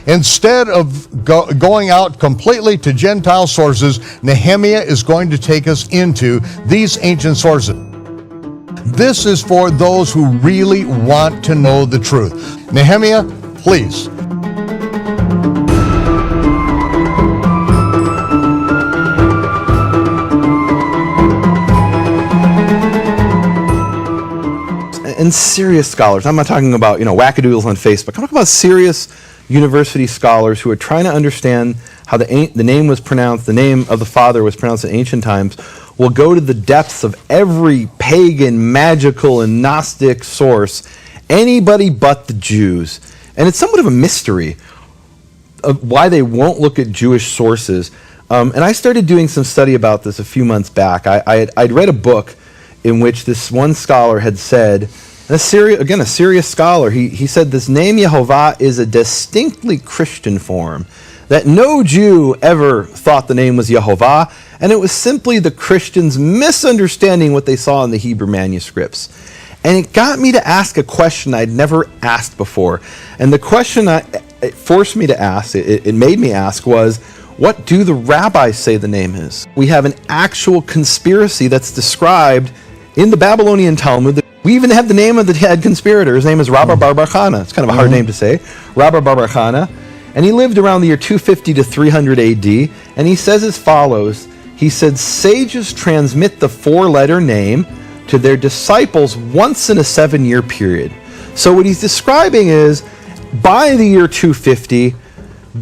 Instead of going out completely to Gentile sources, Nehemia is going to take us into these ancient sources. This is for those who really want to know the truth. Nehemia, please. And serious scholars, I'm not talking about, wackadoodles on Facebook. I'm talking about serious university scholars who are trying to understand how the name was pronounced, the name of the Father was pronounced in ancient times, will go to the depths of every pagan, magical, and Gnostic source, anybody but the Jews. And it's somewhat of a mystery of why they won't look at Jewish sources. And I started doing some study about this a few months back. I'd read a book in which this one scholar had said, a serious scholar, he said this name Jehovah is a distinctly Christian form, that no Jew ever thought the name was Jehovah, and it was simply the Christians misunderstanding what they saw in the Hebrew manuscripts. And it got me to ask a question I'd never asked before. And the question it forced me to ask, it made me ask, was, what do the rabbis say the name is? We have an actual conspiracy that's described in the Babylonian Talmud. We even have the name of the head conspirator. His name is Rabba bar bar Chana. It's kind of a hard name to say. Rabba bar bar Chana. And he lived around the year 250 to 300 AD. And he says as follows. He said, sages transmit the four-letter name to their disciples once in a 7-year period. So what he's describing is, by the year 250,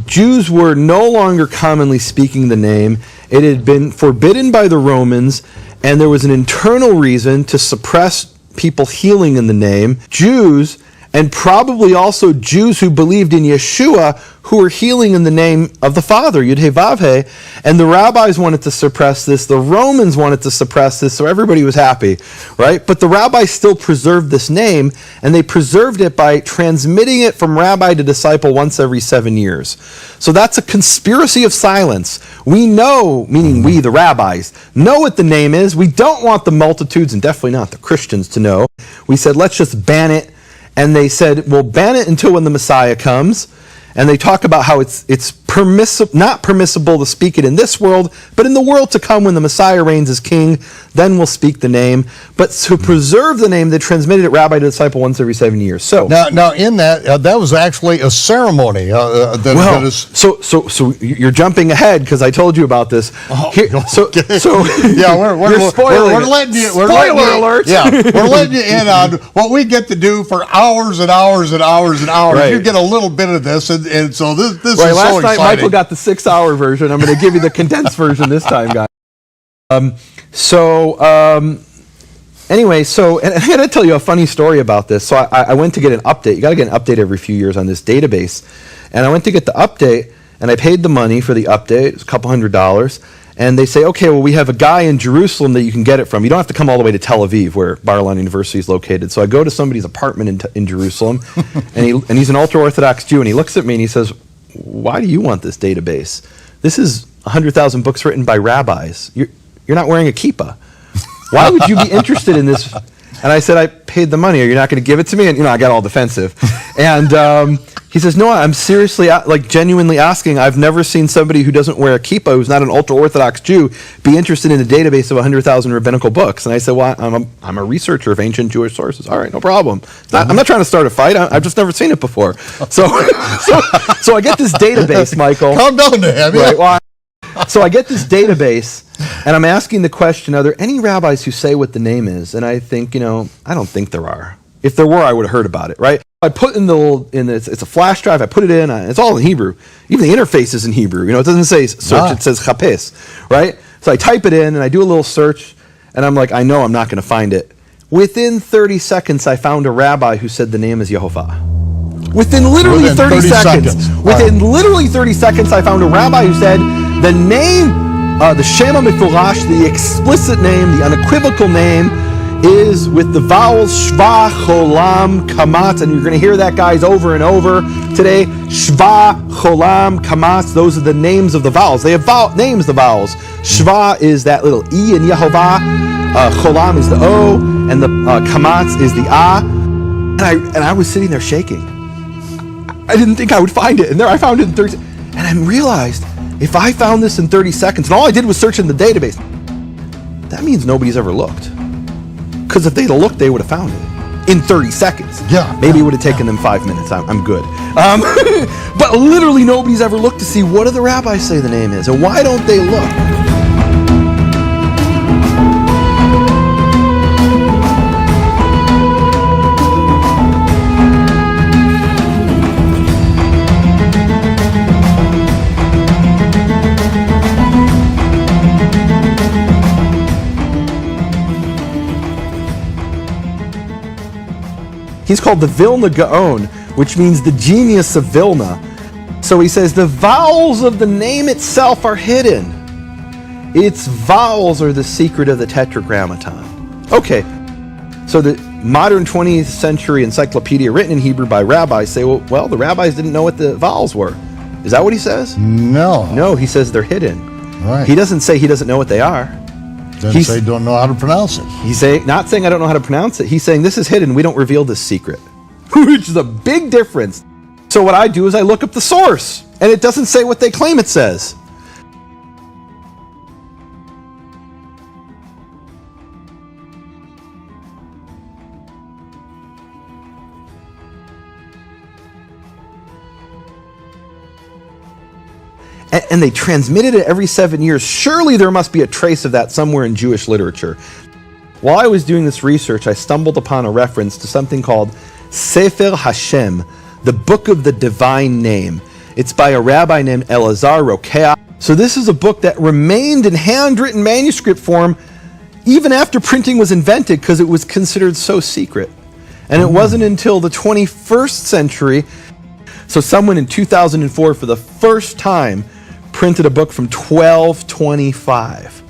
Jews were no longer commonly speaking the name. It had been forbidden by the Romans, and there was an internal reason to suppress people healing in the name. Jews, and probably also Jews who believed in Yeshua, who were healing in the name of the Father, Yud-Heh-Vav-Heh, and the rabbis wanted to suppress this, the Romans wanted to suppress this, so everybody was happy, right? But the rabbis still preserved this name, and they preserved it by transmitting it from rabbi to disciple once every 7 years. So that's a conspiracy of silence. We know, meaning we, the rabbis, know what the name is. We don't want the multitudes, and definitely not the Christians, to know. We said, let's just ban it. And they said, we'll ban it until when the Messiah comes. And they talk about how it's not permissible to speak it in this world, but in the world to come when the Messiah reigns as king, then we'll speak the name. But to preserve the name, they transmitted it rabbi to disciple once every 7 years. So now in that was actually a ceremony. So you're jumping ahead because I told you about this. Yeah, we're letting you. Spoiler alert! Yeah, we're letting you in on what we get to do for hours and hours and hours and hours. Right. You get a little bit of this, and so this is right, so last exciting. night Michael got the 6-hour version. I'm going to give you the condensed version this time, guys. Anyway, and I got to tell you a funny story about this. So I went to get an update. You got to get an update every few years on this database. And I went to get the update, and I paid the money for the update. It was a couple $100. And they say, okay, well, we have a guy in Jerusalem that you can get it from. You don't have to come all the way to Tel Aviv, where Bar-Ilan University is located. So I go to somebody's apartment in Jerusalem, and he's an ultra-Orthodox Jew, and he looks at me and he says, why do you want this database? This is 100,000 books written by rabbis. You're not wearing a kippah. Why would you be interested in this? And I said, I paid the money. Are you not going to give it to me? And I got all defensive. And he says, no, I'm seriously, genuinely asking. I've never seen somebody who doesn't wear a kippah, who's not an ultra-Orthodox Jew, be interested in a database of 100,000 rabbinical books. And I said, well, I'm a researcher of ancient Jewish sources. All right, no problem. I'm not trying to start a fight. I've just never seen it before. So I get this database, Michael. Calm down, Nehemia. Right, well, so I get this database, and I'm asking the question, are there any rabbis who say what the name is? And I think, I don't think there are. If there were, I would have heard about it, right? I put it's a flash drive, I put it in, it's all in Hebrew. Even the interface is in Hebrew. It doesn't say search, it says chapes, right? So I type it in, and I do a little search, and I'm like, I know I'm not going to find it. Within 30 seconds, I found a rabbi who said the name is Jehovah. Within literally 30 seconds. Within literally 30 seconds, I found a rabbi who said the name, the Shema Mifurash, the explicit name, the unequivocal name, is with the vowels Shva, Cholam, Kamatz, and you're going to hear that, guys, over and over today. Shva, Cholam, Kamatz, those are the names of the vowels. They have names, the vowels. Shva is that little E in Yehovah, Cholam is the O, and the Kamatz is the A. And I was sitting there shaking. I didn't think I would find it. And there I found it in 30 seconds. And I realized if I found this in 30 seconds, and all I did was search in the database, that means nobody's ever looked. Because if they'd have looked, they would have found it in 30 seconds. Yeah. Maybe it would have taken them 5 minutes. I'm good. But literally nobody's ever looked to see what do the rabbis say the name is, and why don't they look? He's called the Vilna Gaon, which means the genius of Vilna. So he says the vowels of the name itself are hidden. Its vowels are the secret of the Tetragrammaton. Okay, so the modern 20th century encyclopedia written in Hebrew by rabbis say, well, the rabbis didn't know what the vowels were. Is that what he says? No. No, he says they're hidden. Right. He doesn't say he doesn't know what they are. Doesn't say don't know how to pronounce it. He's not saying I don't know how to pronounce it. He's saying this is hidden. We don't reveal this secret, which is a big difference. So what I do is I look up the source, and it doesn't say what they claim it says. And they transmitted it every 7 years. Surely there must be a trace of that somewhere in Jewish literature. While I was doing this research, I stumbled upon a reference to something called Sefer Hashem, the Book of the Divine Name. It's by a rabbi named Elazar Rokeach. So this is a book that remained in handwritten manuscript form even after printing was invented because it was considered so secret. And it wasn't until the 21st century, so someone in 2004 for the first time printed a book from 1225.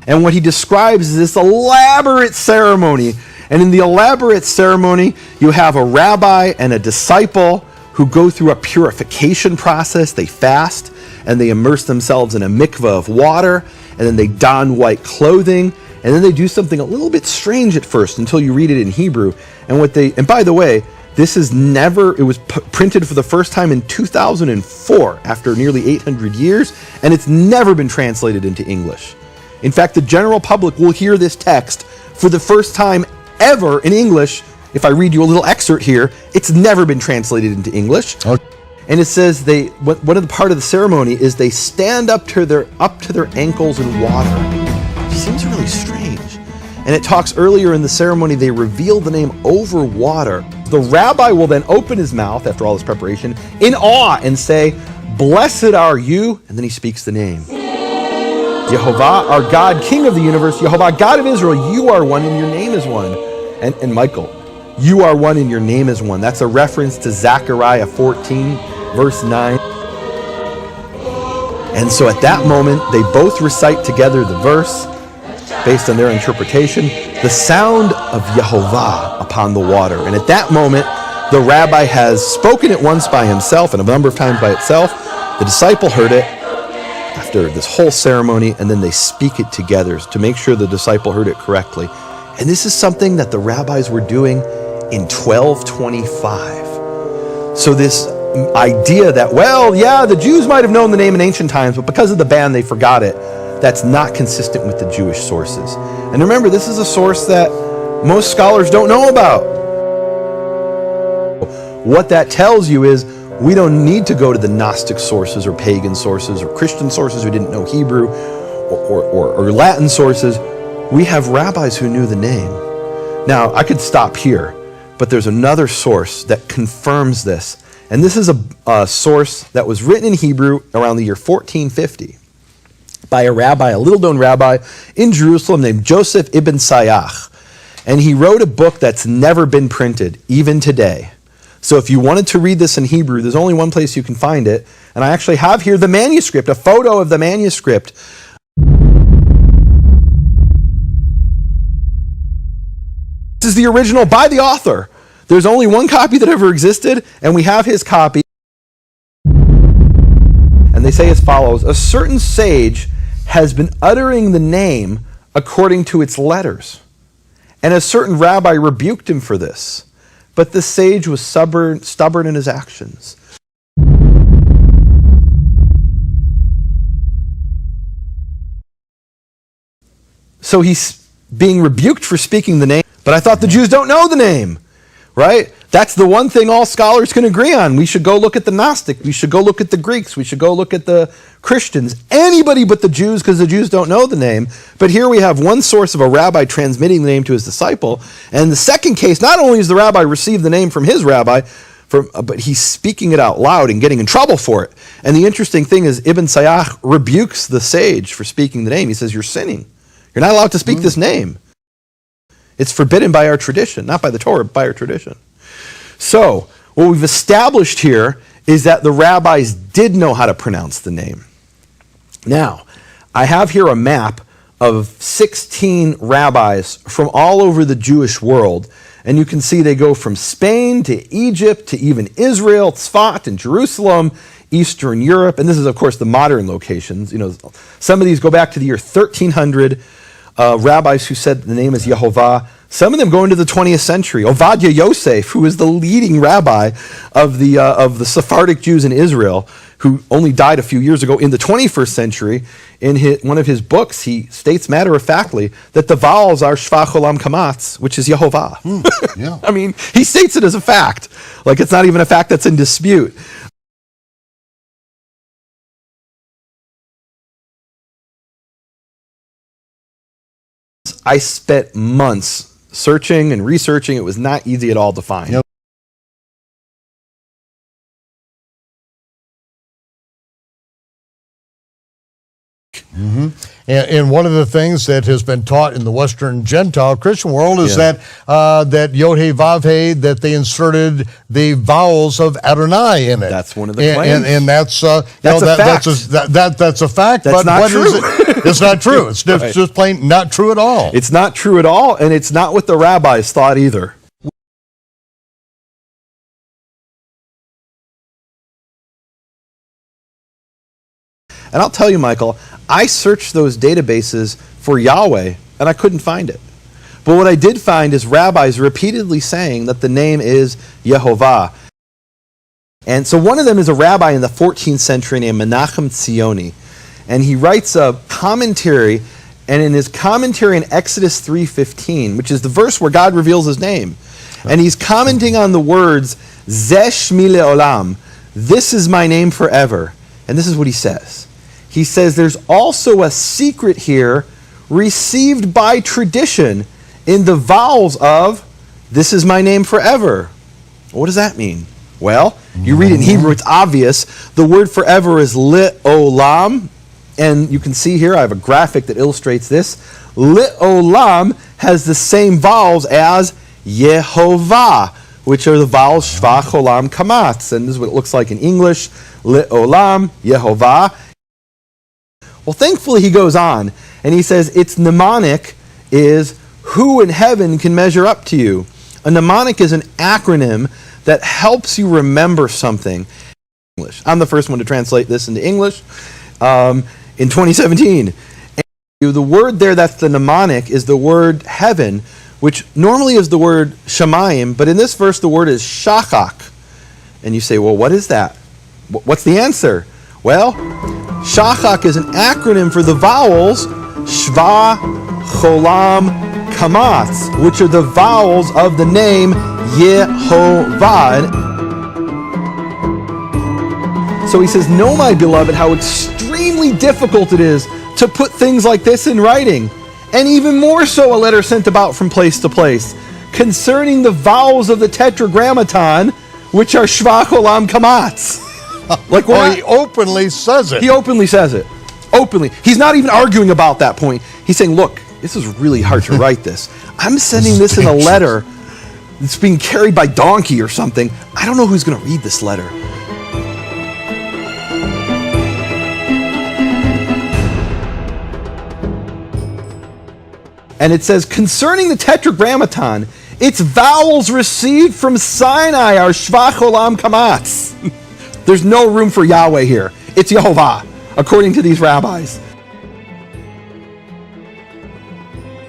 And what he describes is this elaborate ceremony. And in the elaborate ceremony, you have a rabbi and a disciple who go through a purification process. They fast and they immerse themselves in a mikveh of water, and then they don white clothing, and then they do something a little bit strange at first until you read it in Hebrew. And by the way, this is it was printed for the first time in 2004 after nearly 800 years, and it's never been translated into English. In fact, the general public will hear this text for the first time ever in English. If I read you a little excerpt here, it's never been translated into English. Okay. And it says one of the part of the ceremony is they stand up to their ankles in water. It seems really strange. And it talks earlier in the ceremony, they reveal the name over water. The rabbi will then open his mouth after all this preparation in awe and say, "Blessed are you," and then he speaks the name. Jehová, our God, King of the universe, Jehová, God of Israel, you are one and your name is one. And Michael, you are one and your name is one. That's a reference to Zechariah 14, verse 9. And so at that moment, they both recite together the verse based on their interpretation, the sound of Jehovah upon the water. And at that moment, the rabbi has spoken it once by himself and a number of times by itself. The disciple heard it after this whole ceremony, and then they speak it together to make sure the disciple heard it correctly. And this is something that the rabbis were doing in 1225. So this idea that, well, yeah, the Jews might have known the name in ancient times, but because of the ban, they forgot it. That's not consistent with the Jewish sources. And remember, this is a source that most scholars don't know about. What that tells you is we don't need to go to the Gnostic sources or pagan sources or Christian sources who didn't know Hebrew or Latin sources. We have rabbis who knew the name. Now, I could stop here, but there's another source that confirms this. And this is a source that was written in Hebrew around the year 1450 by a little-known rabbi in Jerusalem named Joseph ibn Sayach. And he wrote a book that's never been printed, even today. So if you wanted to read this in Hebrew, there's only one place you can find it. And I actually have here the manuscript, a photo of the manuscript. This is the original by the author. There's only one copy that ever existed, and we have his copy. And they say as follows: a certain sage has been uttering the name according to its letters, and a certain rabbi rebuked him for this. But the sage was stubborn in his actions. So he's being rebuked for speaking the name, but I thought the Jews don't know the name, right? That's the one thing all scholars can agree on. We should go look at the Gnostic. We should go look at the Greeks. We should go look at the Christians. Anybody but the Jews, because the Jews don't know the name. But here we have one source of a rabbi transmitting the name to his disciple. And in the second case, not only does the rabbi receive the name from his rabbi, but he's speaking it out loud and getting in trouble for it. And the interesting thing is Ibn Sayyah rebukes the sage for speaking the name. He says, you're sinning. You're not allowed to speak this name. It's forbidden by our tradition, not by the Torah, but by our tradition. So, what we've established here is that the rabbis did know how to pronounce the name. Now, I have here a map of 16 rabbis from all over the Jewish world, and you can see they go from Spain to Egypt to even Israel, Tzfat and Jerusalem, Eastern Europe, and this is, of course, the modern locations. You know, some of these go back to the year 1300. Rabbis who said the name is Jehovah. Some of them go into the 20th century. Ovadia Yosef, who is the leading rabbi of the Sephardic Jews in Israel, who only died a few years ago in the 21st century, in one of his books, he states matter-of-factly that the vowels are Shva Cholam Kamatz, which is Yehovah. Yeah. I mean, he states it as a fact. Like, it's not even a fact that's in dispute. I spent months searching and researching. It was not easy at all to find. Yep. Mm-hmm. And one of the things that has been taught in the Western Gentile Christian world is that Yod He Vav He, that they inserted the vowels of Adonai in it. That's one of the claims. And that's a fact. That's a fact. That's but not what true. is it? It's not true. It's just, Right. just plain not true at all. It's not true at all, and it's not what the rabbis thought either. And I'll tell you, Michael, I searched those databases for Yahweh, and I couldn't find it. But what I did find is rabbis repeatedly saying that the name is Yehovah. And so one of them is a rabbi in the 14th century named Menachem Tzioni. And he writes a commentary, and in his commentary in Exodus 3:15, which is the verse where God reveals his name, and he's commenting on the words, Zeh Shmi Le'olam, this is my name forever. And this is what he says. He says there's also a secret here received by tradition in the vowels of this is my name forever. What does that mean? Well, you read it in Hebrew, it's obvious. The word forever is Le'olam. And you can see here, I have a graphic that illustrates this. Le'olam has the same vowels as Yehovah, which are the vowels Shva, Cholam, Kamatz. And this is what it looks like in English. Le'olam, Yehovah. Well, thankfully he goes on, and he says its mnemonic is who in heaven can measure up to you. A mnemonic is an acronym that helps you remember something. English. I'm the first one to translate this into English in 2017. And the word there that's the mnemonic is the word heaven, which normally is the word shamayim, but in this verse the word is shachak. And you say, well, what is that? What's the answer? Well, shachak is an acronym for the vowels Shva, Cholam, Kamatz, which are the vowels of the name Yehovah. So he says, know, my beloved, how extremely difficult it is to put things like this in writing, and even more so a letter sent about from place to place, concerning the vowels of the Tetragrammaton, which are Shva, Cholam, Kamatz. Like, he openly says it. He openly says it. Openly. He's not even arguing about that point. He's saying, look, this is really hard to write this. I'm sending this in a letter that's being carried by donkey or something. I don't know who's going to read this letter. And it says, concerning the Tetragrammaton, its vowels received from Sinai are Shva, Cholam, Kamatz. There's no room for Yahweh here. It's Yehovah, according to these rabbis.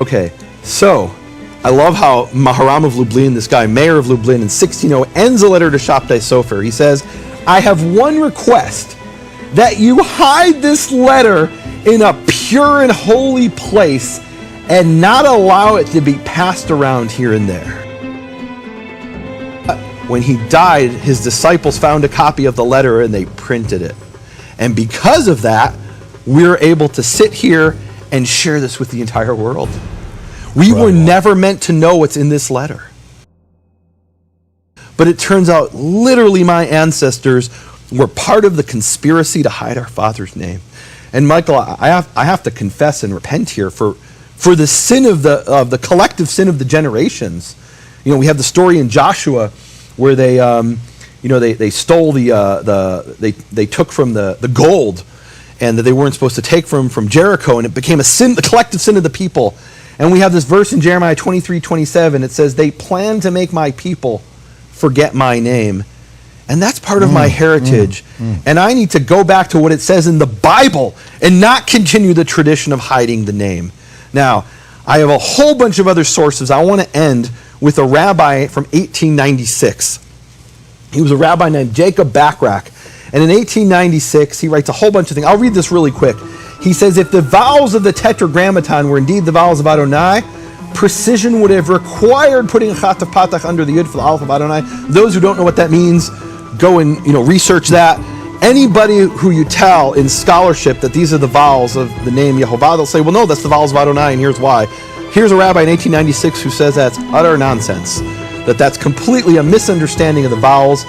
Okay, so I love how Maharam of Lublin, this guy, mayor of Lublin, in 1600, ends a letter to Shabtai Sofer. He says, I have one request, that you hide this letter in a pure and holy place and not allow it to be passed around here and there. When he died, his disciples found a copy of the letter and they printed it. And because of that, we're able to sit here and share this with the entire world. We were never meant to know what's in this letter. But it turns out literally my ancestors were part of the conspiracy to hide our Father's name. And Michael, I have to confess and repent here for the sin of the collective sin of the generations. You know, we have the story in Joshua where they stole they took from the gold, and that they weren't supposed to take from Jericho, and it became a sin, the collective sin of the people. And we have this verse in Jeremiah 23:27. It says, they plan to make my people forget my name. And that's part of my heritage. And I need to go back to what it says in the Bible and not continue the tradition of hiding the name. Now, I have a whole bunch of other sources. I want to end with a rabbi from 1896. He was a rabbi named Jacob Bachrach. And in 1896, he writes a whole bunch of things. I'll read this really quick. He says, if the vowels of the Tetragrammaton were indeed the vowels of Adonai, precision would have required putting a chat of patach under the yud for the aleph of Adonai. Those who don't know what that means, go and research that. Anybody who you tell in scholarship that these are the vowels of the name Jehovah, they'll say, well, no, that's the vowels of Adonai, and here's why. Here's a rabbi in 1896 who says that's utter nonsense, that that's completely a misunderstanding of the vowels.